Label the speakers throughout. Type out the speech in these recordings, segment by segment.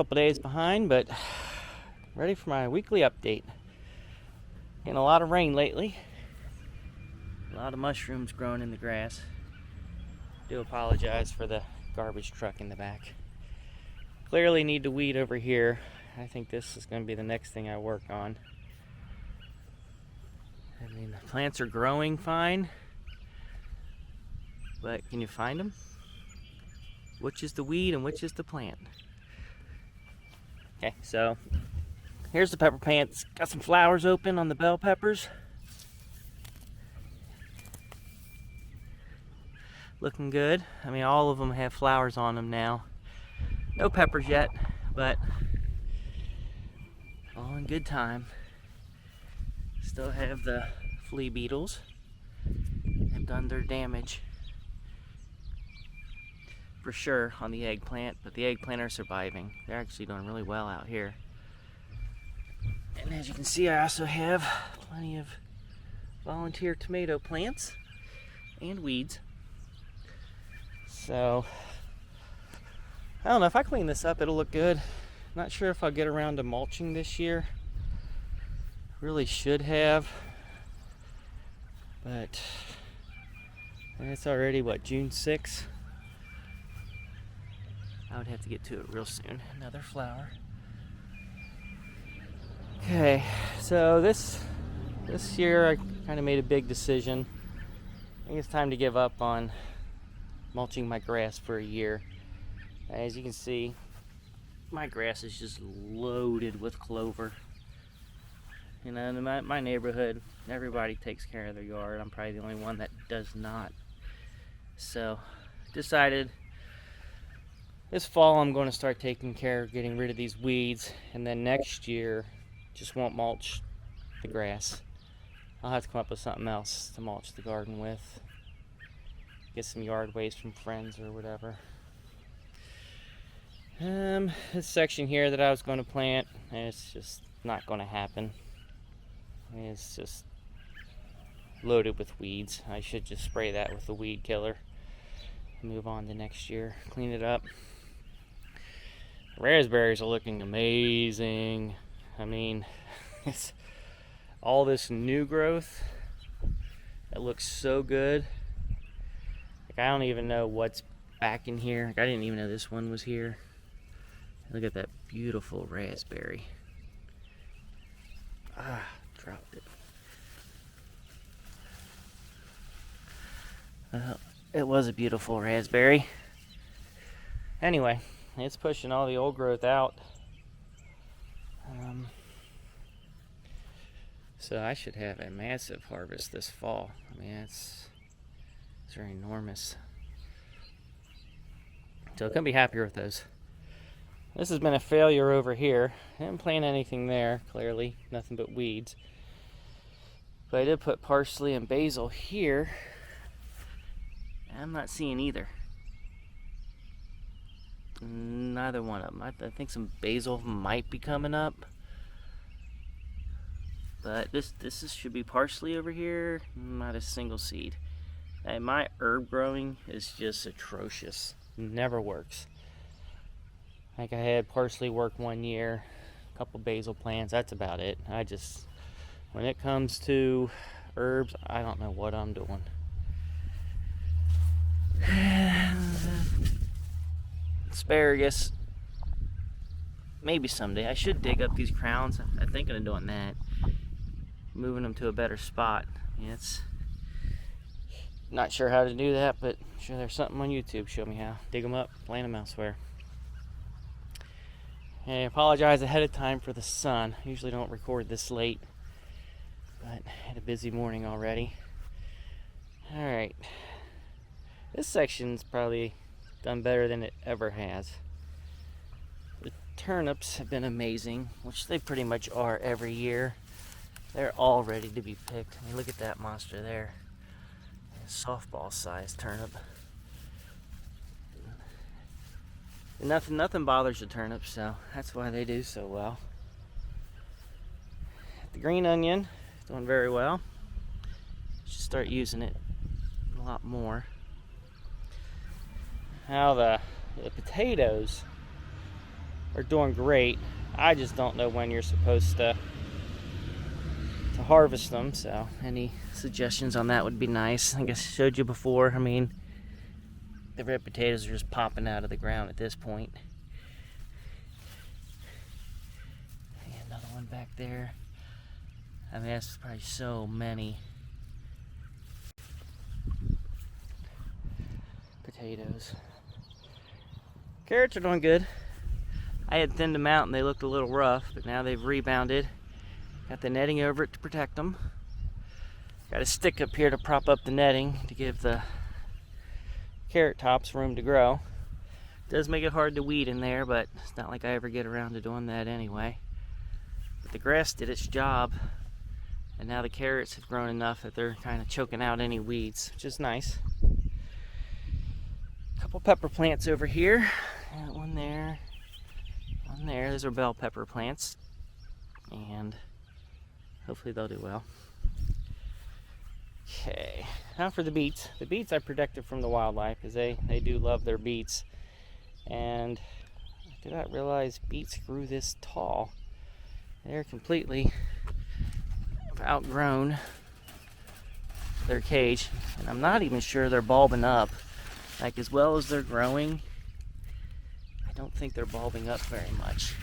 Speaker 1: couple days behind, but ready for my weekly update. Getting a lot of rain lately. A lot of mushrooms growing in the grass. Do apologize for the garbage truck in the back. Clearly need to weed over here. I think this is going to be the next thing I work on. I mean, the plants are growing fine, but can you find them? Which is the weed and which is the plant? Okay, so here's the pepper plants. Got some flowers open on the bell peppers. Looking good. I mean, all of them have flowers on them now. No peppers yet, but all in good time. Still have the flea beetles. Have done their damage for sure on the eggplant, but the eggplant are surviving. They're actually doing really well out here. And as you can see, I also have plenty of volunteer tomato plants and weeds. So, I don't know, if I clean this up, it'll look good. Not sure if I'll get around to mulching this year. Really should have. But it's already, what, June 6th? I would have to get to it real soon. Another flower. Okay, so this year I kind of made a big decision. I think it's time to give up on mulching my grass for a year. As you can see, my grass is just loaded with clover. You know, in my neighborhood, everybody takes care of their yard. I'm probably the only one that does not. So, decided this fall I'm going to start taking care of getting rid of these weeds, and then next year just won't mulch the grass. I'll have to come up with something else to mulch the garden with. Get some yard waste from friends or whatever. This section here that I was going to plant, it's just not going to happen. It's just loaded with weeds. I should just spray that with the weed killer. Move on to next year. Clean it up. Raspberries are looking amazing. I mean, it's all this new growth. It looks so good. Like, I don't even know what's back in here. Like, I didn't even know this one was here. Look at that beautiful raspberry. Dropped it. It was a beautiful raspberry. Anyway, it's pushing all the old growth out. So I should have a massive harvest this fall. I mean, they're enormous. So I couldn't be happier with those. This has been a failure over here. I didn't plant anything there, clearly. Nothing but weeds. But I did put parsley and basil here. And I'm not seeing either. Neither one of them. I think some basil might be coming up. But this should be parsley over here. Not a single seed. And my herb growing is just atrocious. Never works. Like, I had parsley work one year, a couple basil plants, that's about it. When it comes to herbs, I don't know what I'm doing. Asparagus, maybe someday. I should dig up these crowns. I'm thinking of doing that. Moving them to a better spot. Yeah, it's not sure how to do that, but I'm sure there's something on YouTube show me how. Dig them up, plant them elsewhere. I apologize ahead of time for the sun. I usually don't record this late, but I had a busy morning already. Alright. This section's probably done better than it ever has. The turnips have been amazing, which they pretty much are every year. They're all ready to be picked. I mean, look at that monster there. A softball-sized turnip. Nothing bothers the turnips, so that's why they do so well. The green onion is doing very well. Should start using it a lot more. Now the potatoes are doing great. I just don't know when you're supposed to harvest them, so any suggestions on that would be nice. I think I showed you before. I mean, the red potatoes are just popping out of the ground at this point. And another one back there. I mean, that's probably so many potatoes. Carrots are doing good. I had thinned them out and they looked a little rough, but now they've rebounded. Got the netting over it to protect them. Got a stick up here to prop up the netting to give the carrot tops room to grow. It does make it hard to weed in there, but it's not like I ever get around to doing that anyway. But the grass did its job, and now the carrots have grown enough that they're kind of choking out any weeds, which is nice. A couple pepper plants over here. Got one there, one there. Those are bell pepper plants, and hopefully they'll do well. Okay, now for the beets. The beets I protected from the wildlife because they do love their beets. And I did not realize beets grew this tall. They're completely outgrown their cage, and I'm not even sure they're bulbing up. Like, as well as they're growing, I don't think they're bulbing up very much,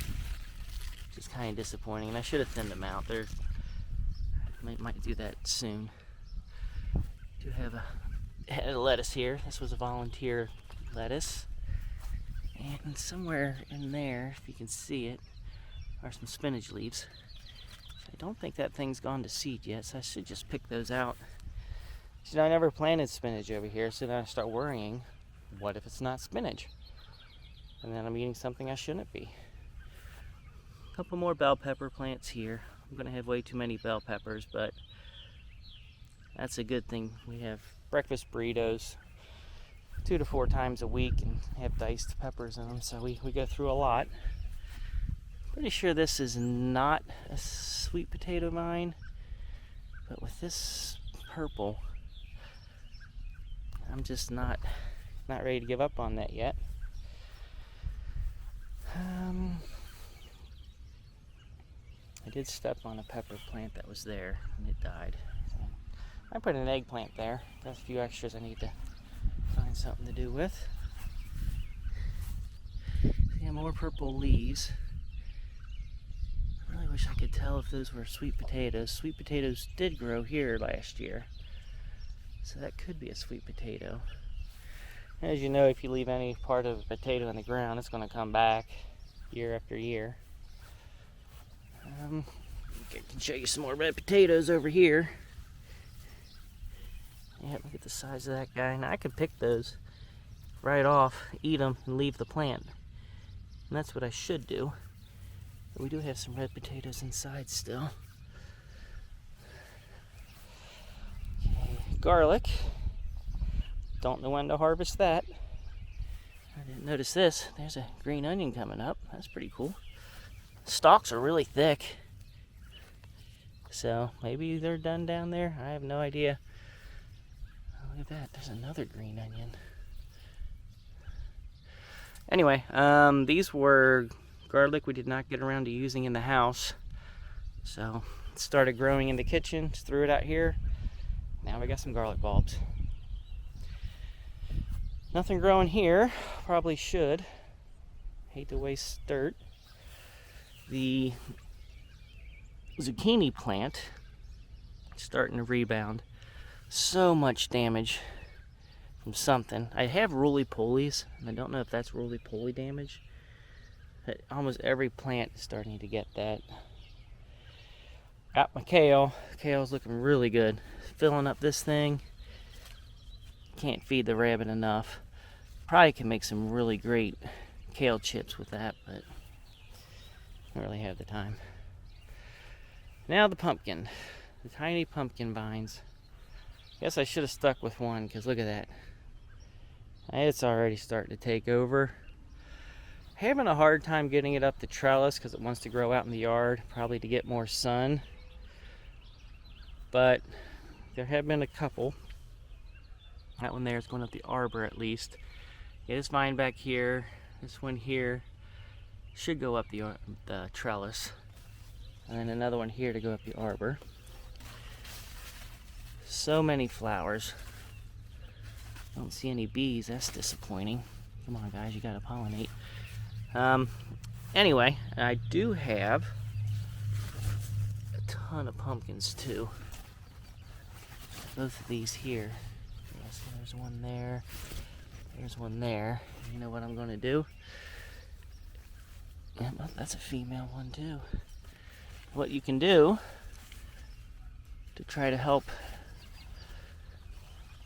Speaker 1: which is kind of disappointing. And I should have thinned them out. Might do that soon. Do have a head of lettuce here. This was a volunteer lettuce, and somewhere in there, if you can see it, are some spinach leaves. I don't think that thing's gone to seed yet, so I should just pick those out. You know, I never planted spinach over here, so then I start worrying, what if it's not spinach? And then I'm eating something I shouldn't be. A couple more bell pepper plants here. I'm gonna have way too many bell peppers, but that's a good thing. We have breakfast burritos 2 to 4 times a week and have diced peppers in them, so we go through a lot. Pretty sure this is not a sweet potato vine, but with this purple, I'm just not ready to give up on that yet. I did step on a pepper plant that was there and it died. So I put an eggplant there. Got a few extras I need to find something to do with. Yeah, more purple leaves. I really wish I could tell if those were sweet potatoes. Sweet potatoes did grow here last year, so that could be a sweet potato. As you know, if you leave any part of a potato in the ground, it's going to come back year after year. I can show you some more red potatoes over here. Yeah, look at the size of that guy. Now I could pick those right off, eat them, and leave the plant. And that's what I should do. But we do have some red potatoes inside still. Okay, garlic. Don't know when to harvest that. I didn't notice this. There's a green onion coming up. That's pretty cool. Stalks are really thick. So maybe they're done down there. I have no idea. Oh, look at that. There's another green onion. Anyway, these were garlic we did not get around to using in the house. So it started growing in the kitchen. Just threw it out here. Now we got some garlic bulbs. Nothing growing here. Probably should. Hate to waste dirt. The zucchini plant starting to rebound. So much damage from something. I have roly-polies, and I don't know if that's roly-poly damage. But almost every plant is starting to get that. Got my kale. Kale's looking really good. Filling up this thing. Can't feed the rabbit enough. Probably can make some really great kale chips with that, but I don't really have the time. Now the pumpkin. The tiny pumpkin vines. Guess I should have stuck with one, because look at that. It's already starting to take over. Having a hard time getting it up the trellis because it wants to grow out in the yard, probably to get more sun. But there have been a couple. That one there is going up the arbor at least. Yeah, this vine back here, this one here, should go up the trellis. And then another one here to go up the arbor. So many flowers. Don't see any bees, that's disappointing. Come on guys, you gotta pollinate. Anyway, I do have a ton of pumpkins too. Both of these here. Yes, there's one there. There's one there. You know what I'm gonna do? Yeah, well, that's a female one too. What you can do to try to help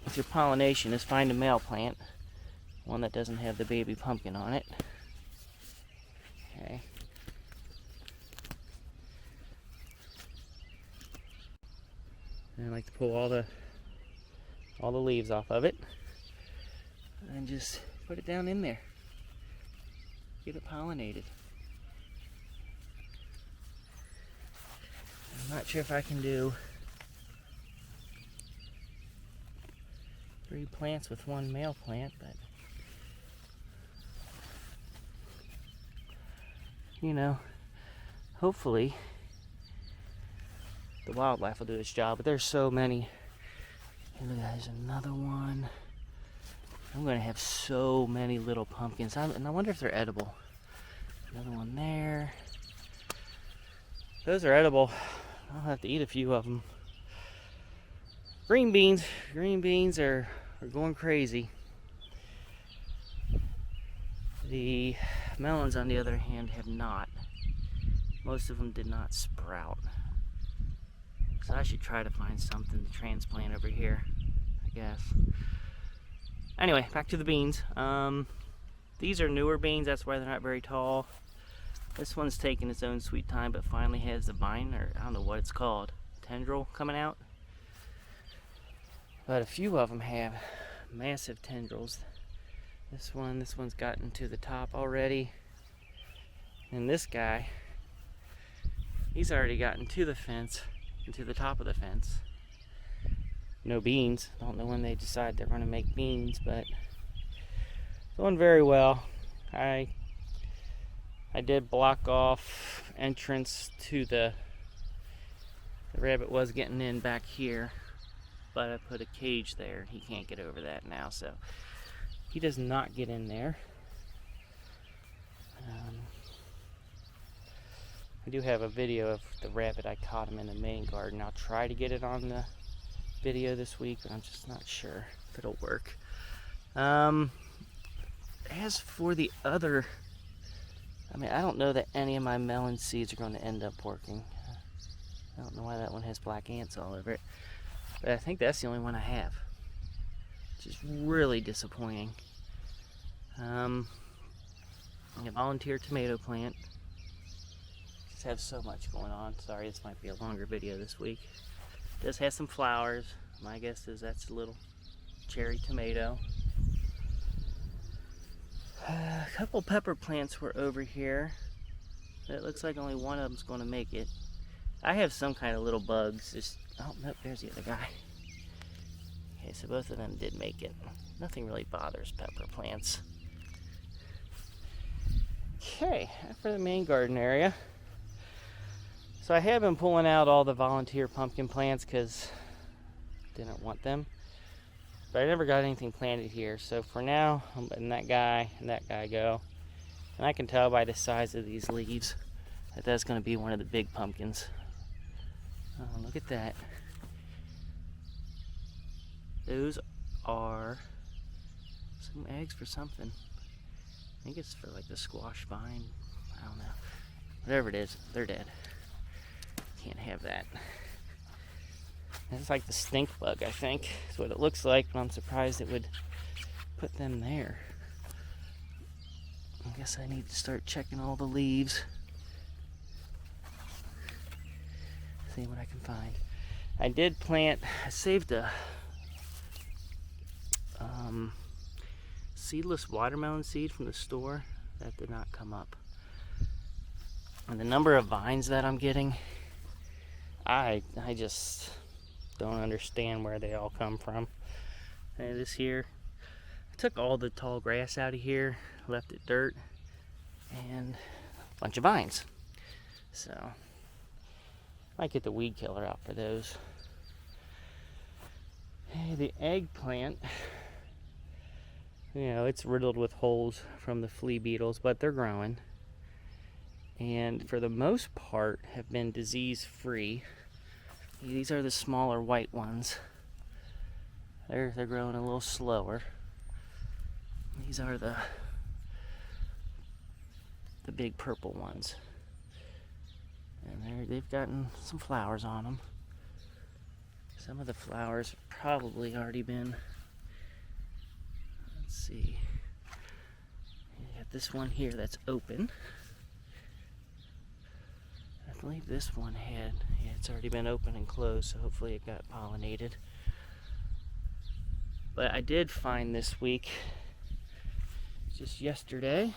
Speaker 1: with your pollination is find a male plant, one that doesn't have the baby pumpkin on it. Okay. And I like to pull all the leaves off of it and just put it down in there. Get it pollinated. I'm not sure if I can do 3 plants with one male plant, but you know, hopefully the wildlife will do its job. But there's so many. Hey, look, there's another one. I'm gonna have so many little pumpkins, and I wonder if they're edible. Another one there. Those are edible. I'll have to eat a few of them. Green beans are going crazy. The melons, on the other hand, have not. Most of them did not sprout. So I should try to find something to transplant over here, I guess. Anyway, back to the beans. These are newer beans, that's why they're not very tall. This one's taking its own sweet time, but finally has the vine, or I don't know what it's called, tendril coming out. But a few of them have massive tendrils. This one's gotten to the top already. And this guy, he's already gotten to the fence, and to the top of the fence. No beans. Don't know when they decide they're going to make beans, but going very well. I did block off entrance to the rabbit was getting in back here, but I put a cage there. He can't get over that now, so he does not get in there. I do have a video of the rabbit. I caught him in the main garden. I'll try to get it on the video this week, but I'm just not sure if it'll work. As for the other, I don't know that any of my melon seeds are going to end up working. I don't know why that one has black ants all over it, but I think that's the only one I have, which is really disappointing. A volunteer tomato plant. Just have so much going on. Sorry, this might be a longer video this week. It does have some flowers. My guess is that's a little cherry tomato. A couple pepper plants were over here. It looks like only one of them's going to make it. I have some kind of little bugs. Oh, nope, there's the other guy. Okay, so both of them did make it. Nothing really bothers pepper plants. Okay, for the main garden area. So I have been pulling out all the volunteer pumpkin plants because I didn't want them. But I never got anything planted here. So for now, I'm letting that guy and that guy go. And I can tell by the size of these leaves that that's going to be one of the big pumpkins. Oh, look at that. Those are some eggs for something. I think it's for like the squash vine. I don't know. Whatever it is, they're dead. Can't have that. It's like the stink bug, I think. That's what it looks like, but I'm surprised it would put them there. I guess I need to start checking all the leaves. See what I can find. I did plant, I saved a seedless watermelon seed from the store. That did not come up. And the number of vines that I'm getting, I just don't understand where they all come from. And this here, I took all the tall grass out of here, left it dirt, and bunch of vines. So might get the weed killer out for those. Hey, the eggplant, you know, it's riddled with holes from the flea beetles, but they're growing. And for the most part have been disease free. These are the smaller white ones. They're growing a little slower. These are the big purple ones. And they've gotten some flowers on them. Some of the flowers have probably already been, let's see. You got this one here that's open. I believe this one had, yeah, it's already been open and closed, so hopefully it got pollinated. But I did find this week, just yesterday,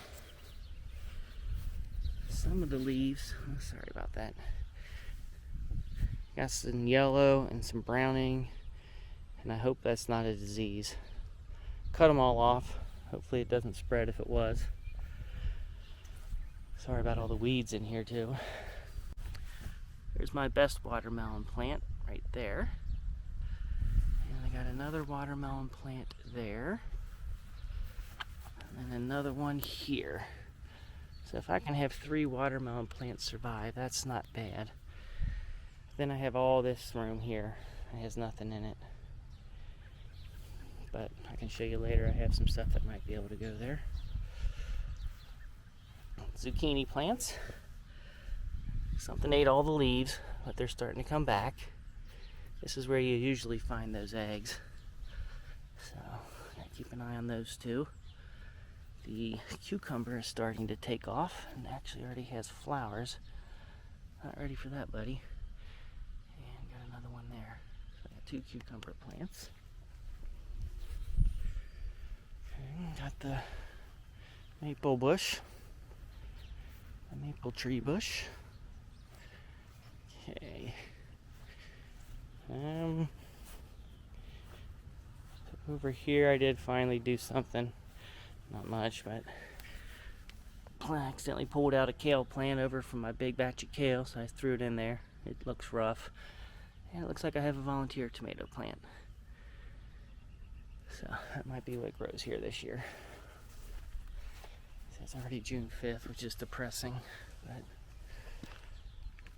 Speaker 1: some of the leaves, oh, sorry about that. Got some yellow and some browning, and I hope that's not a disease. Cut them all off. Hopefully it doesn't spread if it was. Sorry about all the weeds in here too. There's my best watermelon plant right there. And I got another watermelon plant there. And then another one here. So if I can have 3 watermelon plants survive, that's not bad. Then I have all this room here. It has nothing in it. But I can show you later, I have some stuff that might be able to go there. Zucchini plants. Something ate all the leaves, but they're starting to come back. This is where you usually find those eggs. So, gotta keep an eye on those too. The cucumber is starting to take off and actually already has flowers. Not ready for that, buddy. And got another one there. So I got 2 cucumber plants. Okay, got the maple bush. The maple tree bush. Okay. Over here I did finally do something. Not much, but I accidentally pulled out a kale plant over from my big batch of kale, so I threw it in there. It looks rough. And it looks like I have a volunteer tomato plant. So that might be what grows here this year. It's already June 5th, which is depressing. But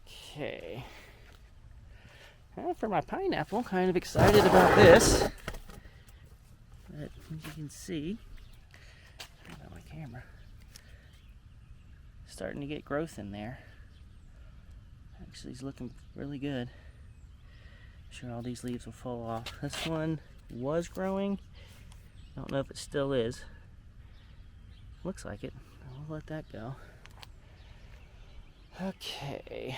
Speaker 1: okay. For my pineapple, kind of excited about this. But as you can see, about my camera, starting to get growth in there. Actually, it's looking really good. I'm sure all these leaves will fall off. This one was growing. I don't know if it still is. Looks like it. I'll let that go. Okay.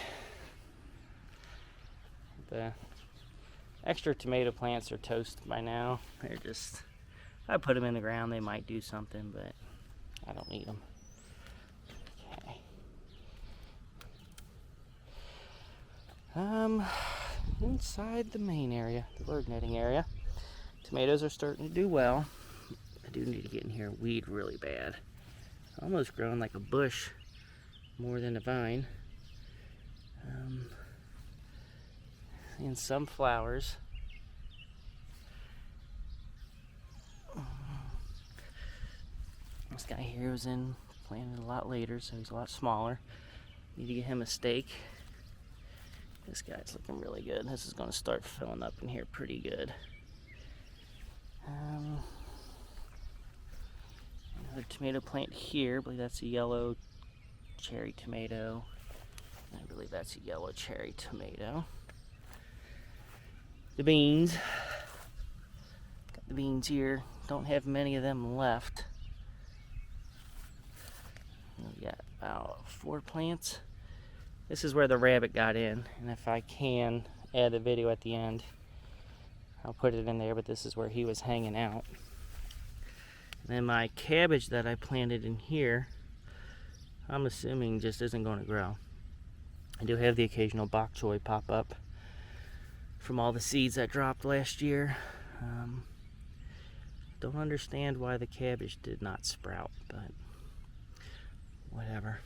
Speaker 1: The extra tomato plants are toast by now. They're just, I put them in the ground, they might do something, but I don't need them. Okay. Inside the main area, the bird netting area, tomatoes are starting to do well. I do need to get in here and weed really bad. Almost growing like a bush more than a vine. And some flowers. This guy here was planted a lot later, so he's a lot smaller. Need to get him a stake. This guy's looking really good. This is going to start filling up in here pretty good. Another tomato plant here. I believe that's a yellow cherry tomato. I believe that's a yellow cherry tomato. The beans. Got the beans here. Don't have many of them left. We got about 4 plants. This is where the rabbit got in, and if I can add a video at the end, I'll put it in there, but this is where he was hanging out. And then my cabbage that I planted in here, I'm assuming just isn't going to grow. I do have the occasional bok choy pop up from all the seeds that dropped last year. Don't understand why the cabbage did not sprout, but whatever.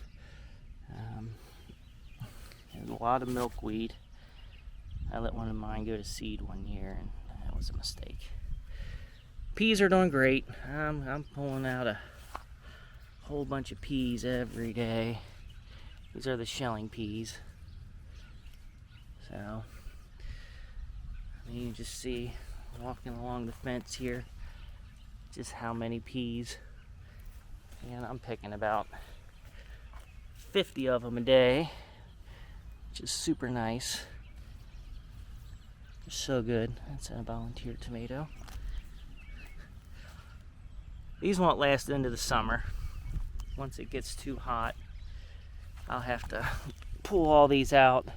Speaker 1: There's a lot of milkweed. I let one of mine go to seed one year, and that was a mistake. Peas are doing great. I'm pulling out a whole bunch of peas every day. These are the shelling peas. So, you can just see, walking along the fence here, just how many peas. And I'm picking about 50 of them a day, which is super nice. They're so good. That's a volunteer tomato. These won't last into the summer. Once it gets too hot, I'll have to pull all these out,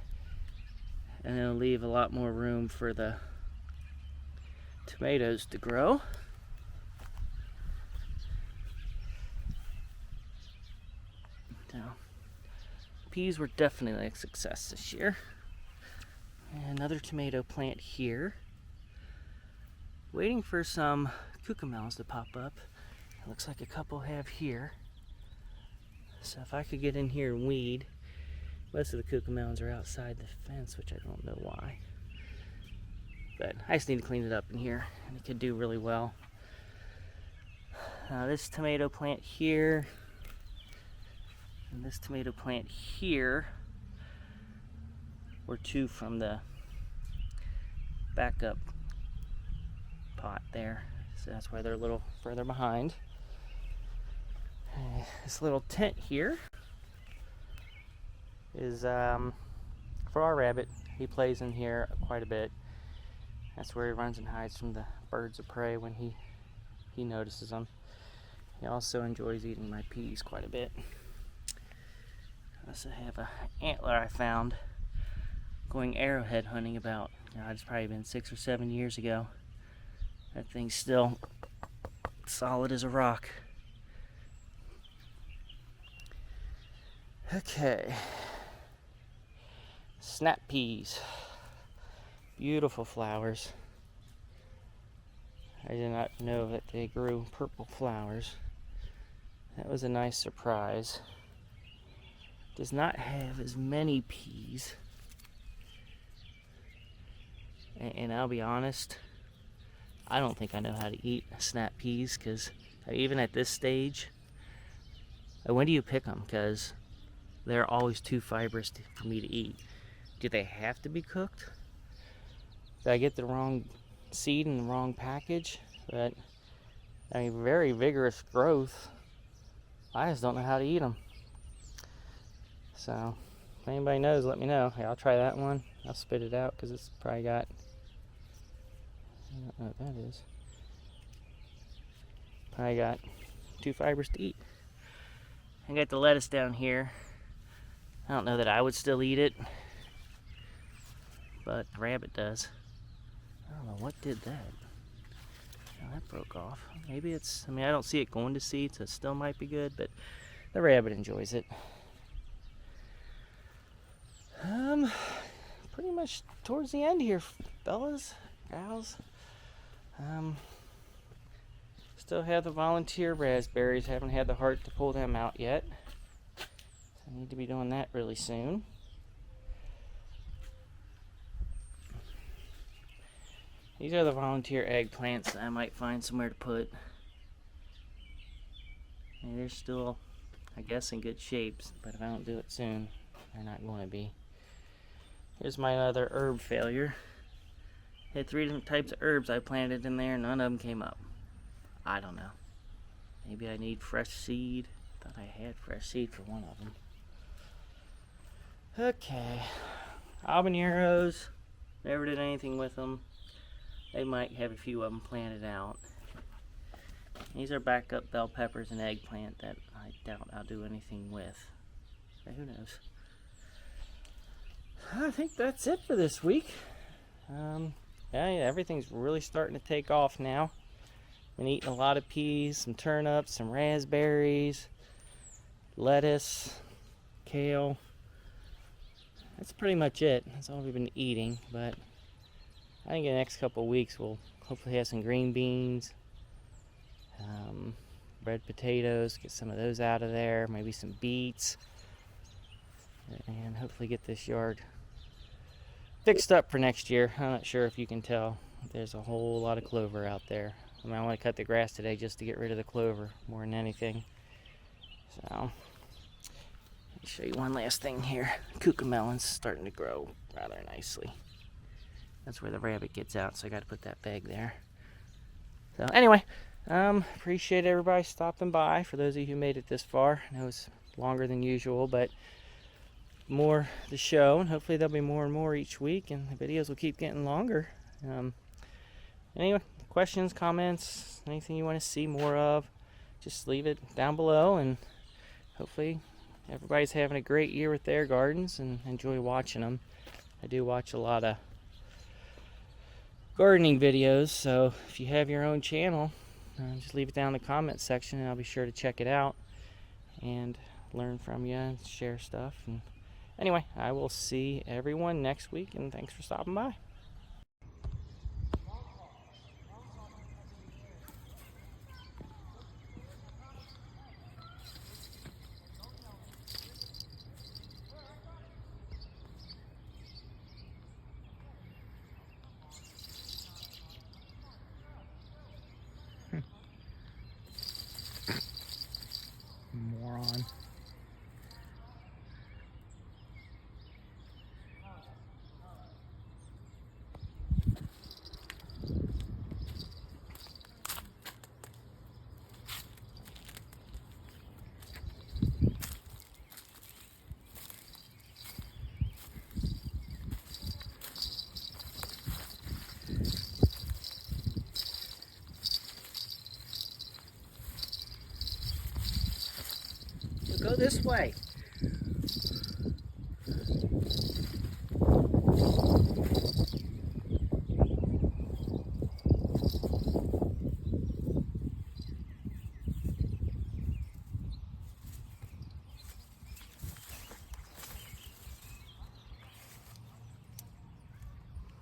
Speaker 1: and it'll leave a lot more room for the tomatoes to grow. Now, peas were definitely a success this year. And another tomato plant here. Waiting for some cucamelons to pop up. It looks like a couple have here. So if I could get in here and weed. Most of the cucamelons are outside the fence, which I don't know why. But I just need to clean it up in here, and it could do really well. This tomato plant here, and this tomato plant here were two from the backup pot there. So that's why they're a little further behind. This little tent here is for our rabbit. He plays in here quite a bit. That's where he runs and hides from the birds of prey when he notices them. He also enjoys eating my peas quite a bit. I also have an antler I found going arrowhead hunting about, it's probably been 6 or 7 years ago. That thing's still solid as a rock. Okay. Snap peas. Beautiful flowers. I did not know that they grew purple flowers. That was a nice surprise. Does not have as many peas. And I'll be honest, I don't think I know how to eat snap peas, because even at this stage, when do you pick them? Because they're always too fibrous for me to eat. Do they have to be cooked? Did I get the wrong seed in the wrong package? But, very vigorous growth. I just don't know how to eat them. So, if anybody knows, let me know. Hey, I'll try that one. I'll spit it out because it's probably got, I don't know what that is. Probably got too fibrous to eat. I got the lettuce down here. I don't know that I would still eat it, but the rabbit does. I don't know what did that. Oh, that broke off. Maybe it's, I don't see it going to seed, so it still might be good, but the rabbit enjoys it. Pretty much towards the end here, fellas, gals. Still have the volunteer raspberries. Haven't had the heart to pull them out yet. I need to be doing that really soon. These are the volunteer eggplants that I might find somewhere to put. And they're still, I guess, in good shapes, but if I don't do it soon, they're not going to be. Here's my other herb failure. Had 3 different types of herbs I planted in there, none of them came up. I don't know. Maybe I need fresh seed. Thought I had fresh seed for one of them. Okay. Habaneros. Never did anything with them. They might have a few of them planted out. These are backup bell peppers and eggplant that I doubt I'll do anything with. But who knows? I think that's it for this week. Yeah, everything's really starting to take off now. Been eating a lot of peas, some turnips, some raspberries, lettuce, kale. That's pretty much it. That's all we've been eating, but I think in the next couple of weeks we'll hopefully have some green beans, red potatoes, get some of those out of there, maybe some beets. and hopefully get this yard fixed up for next year. I'm not sure if you can tell. There's a whole lot of clover out there. I mean, I want to cut the grass today just to get rid of the clover more than anything. So, let me show you one last thing here. Cucamelon's starting to grow rather nicely. That's where the rabbit gets out, so I got to put that bag there. So anyway, appreciate everybody stopping by. For those of you who made it this far, I know it's longer than usual, but more to show, and hopefully there'll be more and more each week, and the videos will keep getting longer. Anyway, questions, comments, anything you want to see more of, just leave it down below, and hopefully everybody's having a great year with their gardens and enjoy watching them. I do watch a lot of gardening videos, so if you have your own channel, just leave it down in the comments section and I'll be sure to check it out and learn from you and share stuff. And anyway, I will see everyone next week, and thanks for stopping by. Moron. Go this way.